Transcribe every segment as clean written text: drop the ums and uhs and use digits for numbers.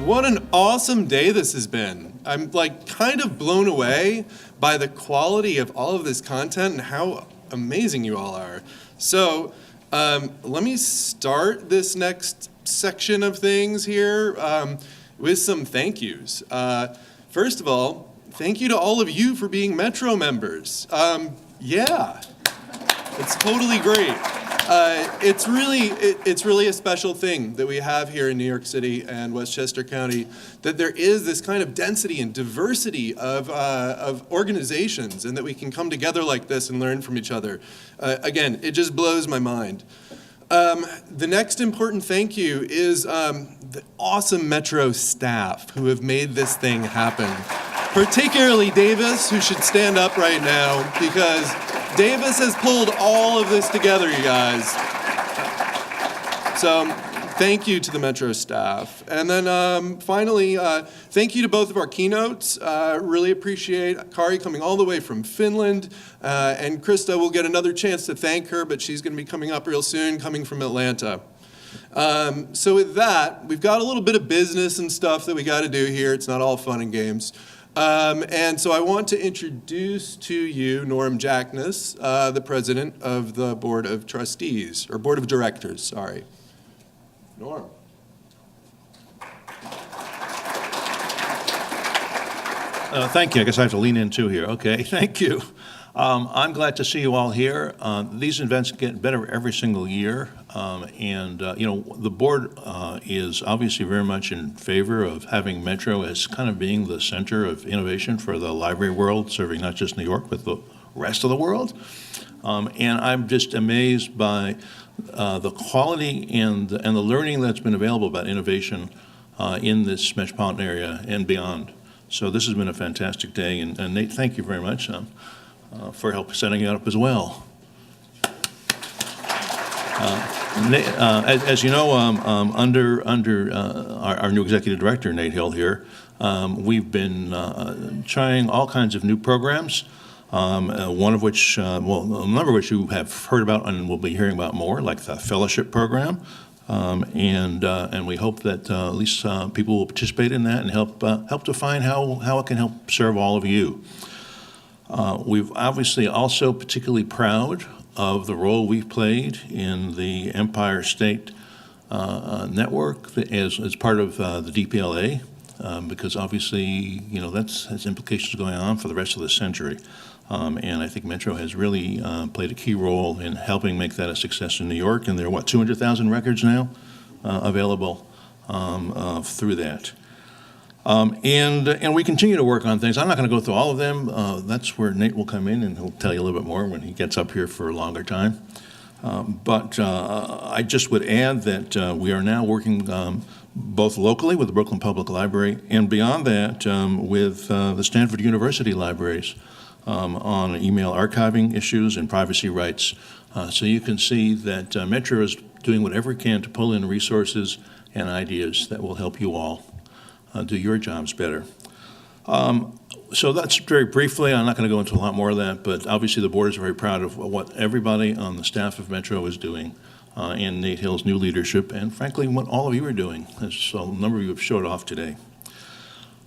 What an awesome day this has been. I'm like kind of blown away by the quality of all of this content and how amazing you all are. So let me start this next section of things here with some thank yous. First of all, thank you to all of you for being Metro members. Yeah, it's totally great. It's really a special thing that we have here in New York City and Westchester County, that there is this kind of density and diversity of organizations, and that we can come together like this and learn from each other. Again, it just blows my mind. The next important thank you is the awesome Metro staff who have made this thing happen. Particularly Davis, who should stand up right now, because Davis has pulled all of this together, you guys. So thank you to the Metro staff. And then finally, thank you to both of our keynotes. Really appreciate Kari coming all the way from Finland. And Krista, we'll get another chance to thank her, but she's going to be coming up real soon, coming from Atlanta. So with that, we've got a little bit of business and stuff that we got to do here. It's not all fun and games. And so I want to introduce to you Norm Jackness, the president of the Board of Trustees, or Board of Directors, sorry. Norm. Thank you. I guess I have to lean in too here. Okay, thank you. I'm glad to see you all here. These events get better every single year, the board is obviously very much in favor of having Metro as kind of being the center of innovation for the library world, serving not just New York, but the rest of the world. And I'm just amazed by the quality and the learning that's been available about innovation in this metropolitan area and beyond. So this has been a fantastic day, and Nate, thank you very much for help setting it up as well. As you know, under our new executive director, Nate Hill here, we've been trying all kinds of new programs, one of which, a number of which you have heard about and will be hearing about more, like the fellowship program. And we hope that at least people will participate in that and help define how it can help serve all of you. We've obviously also particularly proud of the role we've played in the Empire State Network as part of the DPLA, because obviously, that has implications going on for the rest of the century. And I think Metro has really played a key role in helping make that a success in New York. And there are, 200,000 records now available through that. And we continue to work on things. I'm not going to go through all of them. That's where Nate will come in, and he'll tell you a little bit more when he gets up here for a longer time. But I just would add that we are now working both locally with the Brooklyn Public Library and beyond that with the Stanford University libraries on email archiving issues and privacy rights. So you can see that Metro is doing whatever it can to pull in resources and ideas that will help you all do your jobs better. So that's very briefly. I'm not going to go into a lot more of that, but obviously the board is very proud of what everybody on the staff of Metro is doing and Nate Hill's new leadership, and frankly, what all of you are doing, as a number of you have showed off today.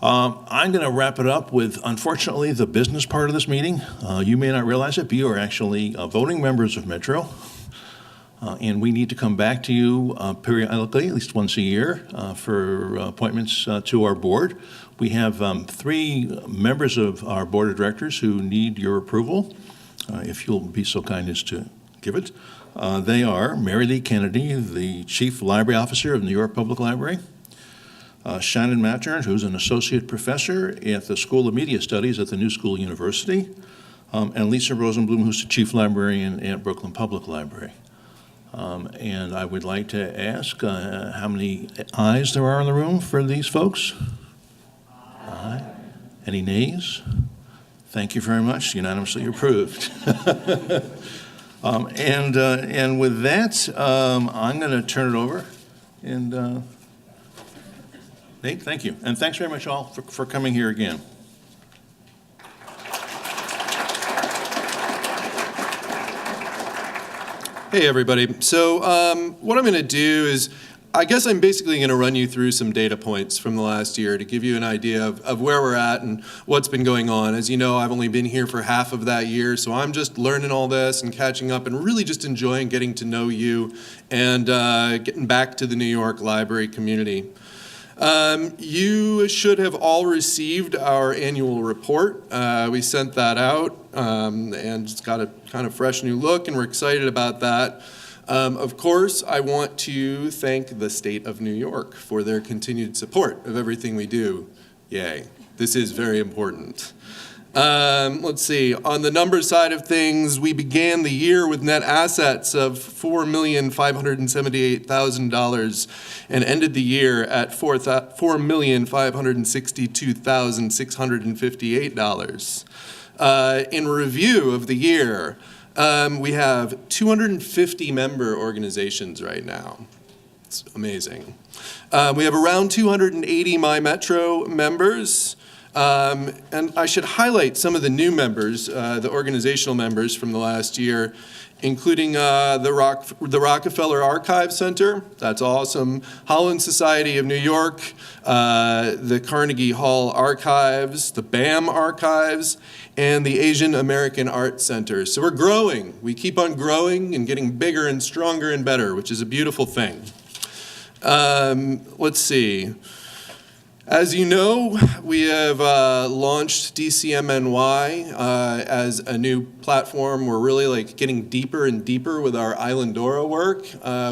I'm going to wrap it up with, unfortunately, the business part of this meeting. You may not realize it, but you are actually voting members of Metro. And we need to come back to you periodically, at least once a year, for appointments to our board. We have 3 members of our board of directors who need your approval, if you'll be so kind as to give it. They are Mary Lee Kennedy, the Chief Library Officer of New York Public Library, Shannon Mattern, who's an associate professor at the School of Media Studies at the New School University, and Lisa Rosenblum, who's the Chief Librarian at Brooklyn Public Library. And I would like to ask how many ayes there are in the room for these folks? Aye. Any nays? Thank you very much. Unanimously approved. And with that, I'm going to turn it over. And Nate, thank you. And thanks very much all for coming here again. Hey, everybody. So what I'm going to do is I guess I'm basically going to run you through some data points from the last year to give you an idea of where we're at and what's been going on. As you know, I've only been here for half of that year, so I'm just learning all this and catching up and really just enjoying getting to know you and getting back to the New York library community. You should have all received our annual report. We sent that out, and it's got a kind of fresh new look, and we're excited about that. Of course, I want to thank the state of New York for their continued support of everything we do. Yay. This is very important. Let's see. On the numbers side of things, we began the year with net assets of $4,578,000 and ended the year at $4,562,658. In review of the year, we have 250 member organizations right now. It's amazing. We have around 280 My Metro members. And I should highlight some of the new members, the organizational members from the last year, including the Rockefeller Archive Center. That's awesome. Holland Society of New York, the Carnegie Hall Archives, the BAM Archives, and the Asian American Art Center. So we're growing. We keep on growing and getting bigger and stronger and better, which is a beautiful thing. Let's see. As you know, we have launched DCMNY as a new platform. We're really getting deeper and deeper with our Islandora work,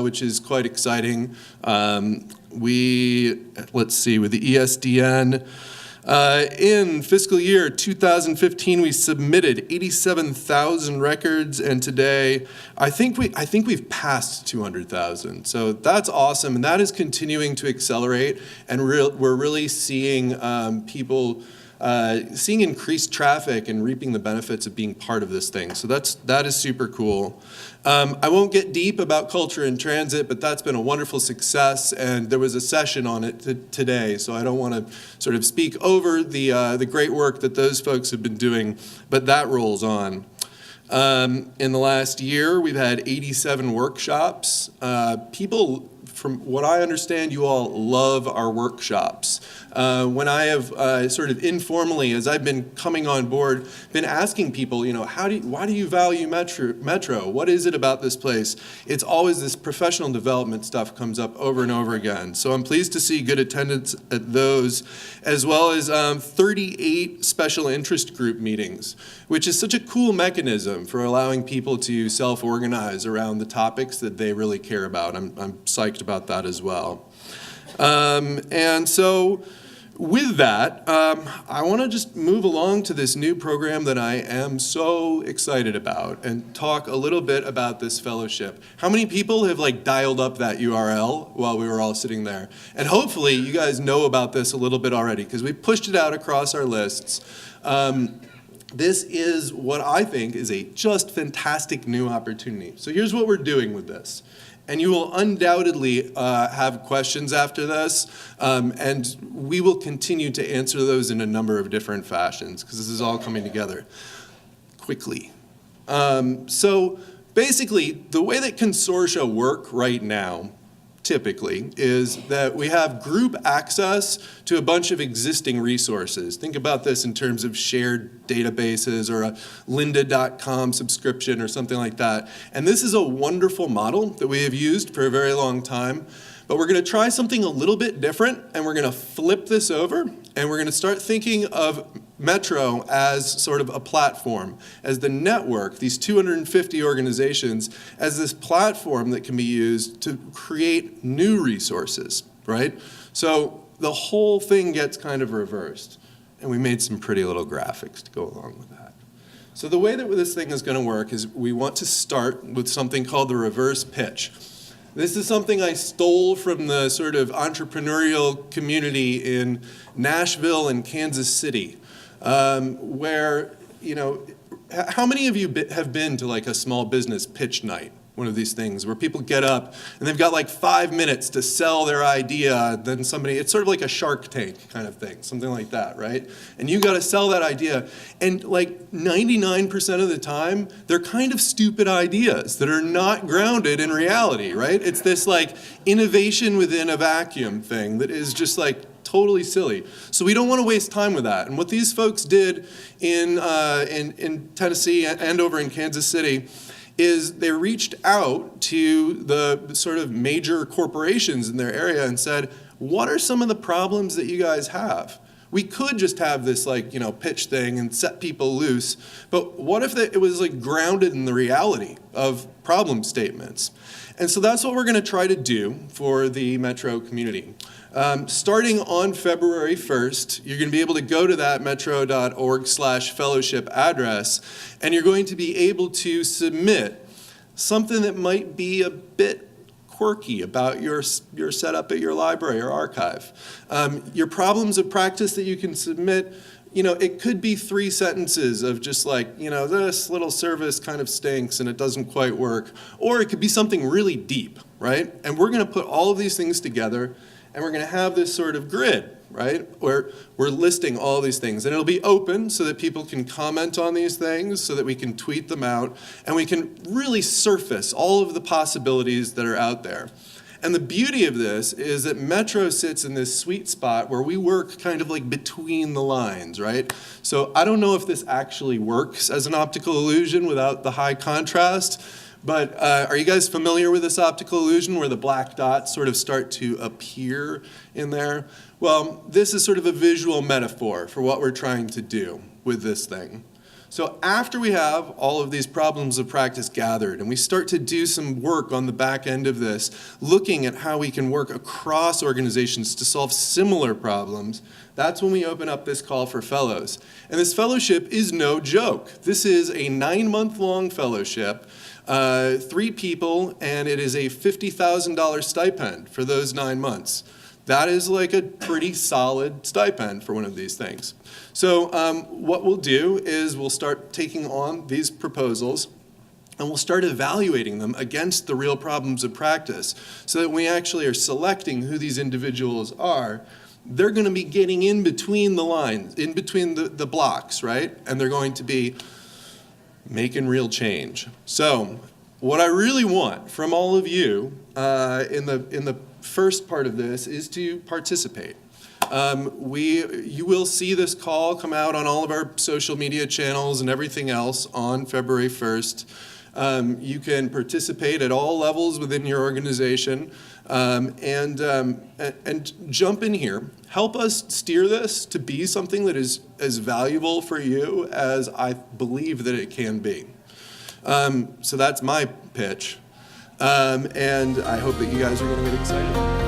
which is quite exciting. Let's see, with the ESDN, in fiscal year 2015, we submitted 87,000 records, and today, I think we've passed 200,000. So that's awesome, and that is continuing to accelerate. And we're really seeing people seeing increased traffic and reaping the benefits of being part of this thing. So that is super cool. I won't get deep about culture in transit, but that's been a wonderful success, and there was a session on it today, so I don't want to sort of speak over the great work that those folks have been doing, but that rolls on. In the last year, we've had 87 workshops. People, from what I understand, you all love our workshops. When I have sort of informally, as I've been coming on board, been asking people, why do you value Metro? What is it about this place? It's always this professional development stuff comes up over and over again. So I'm pleased to see good attendance at those, as well as 38 special interest group meetings, which is such a cool mechanism for allowing people to self-organize around the topics that they really care about. I'm psyched about that as well. And so with that, I want to just move along to this new program that I am so excited about and talk a little bit about this fellowship. How many people have dialed up that URL while we were all sitting there? And hopefully you guys know about this a little bit already because we pushed it out across our lists. This is what I think is a just fantastic new opportunity. So here's what we're doing with this. And you will undoubtedly have questions after this, and we will continue to answer those in a number of different fashions, because this is all coming together quickly. So basically, the way that consortia work right now, typically, is that we have group access to a bunch of existing resources. Think about this in terms of shared databases or a lynda.com subscription or something like that. And this is a wonderful model that we have used for a very long time. But we're going to try something a little bit different, and we're going to flip this over, and we're going to start thinking of Metro as sort of a platform, as the network, these 250 organizations, as this platform that can be used to create new resources, right? So the whole thing gets kind of reversed, and we made some pretty little graphics to go along with that. So the way that this thing is going to work is we want to start with something called the reverse pitch. This is something I stole from the sort of entrepreneurial community in Nashville and Kansas City, where, how many of you have been to a small business pitch night? one of these things where people get up and they've got like 5 minutes to sell their idea, then somebody, it's sort of like a Shark Tank kind of thing, something like that, right? And you got to sell that idea, and like 99% of the time, they're kind of stupid ideas that are not grounded in reality, right? It's this like innovation within a vacuum thing that is just like totally silly. So we don't want to waste time with that. And what these folks did in Tennessee and over in Kansas City is they reached out to the sort of major corporations in their area and said, what are some of the problems that you guys have? We could just have this like, pitch thing and set people loose, but what if it was like grounded in the reality of problem statements? And so that's what we're going to try to do for the Metro community. Starting on February 1st, you're going to be able to go to that metro.org/fellowship address, and you're going to be able to submit something that might be a bit quirky about your setup at your library or archive. Your problems of practice that you can submit, it could be 3 sentences of just like, this little service kind of stinks and it doesn't quite work. Or it could be something really deep, right? And we're going to put all of these things together, and we're going to have this sort of grid, right, where we're listing all these things. And it'll be open so that people can comment on these things, so that we can tweet them out, and we can really surface all of the possibilities that are out there. And the beauty of this is that Metro sits in this sweet spot where we work kind of like between the lines, right? So I don't know if this actually works as an optical illusion without the high contrast, but are you guys familiar with this optical illusion where the black dots sort of start to appear in there? Well, this is sort of a visual metaphor for what we're trying to do with this thing. So after we have all of these problems of practice gathered and we start to do some work on the back end of this, looking at how we can work across organizations to solve similar problems, that's when we open up this call for fellows. And this fellowship is no joke. This is a 9-month-long fellowship, 3 people, and it is a $50,000 stipend for those 9 months. That is like a pretty solid stipend for one of these things. So what we'll do is we'll start taking on these proposals, and we'll start evaluating them against the real problems of practice so that we actually are selecting who these individuals are. They're going to be getting in between the lines, in between the blocks, right? And they're going to be making real change. So what I really want from all of you in the first part of this is to participate. You will see this call come out on all of our social media channels and everything else on February 1st. You can participate at all levels within your organization and jump in here. Help us steer this to be something that is as valuable for you as I believe that it can be. So that's my pitch. And I hope that you guys are going to get excited.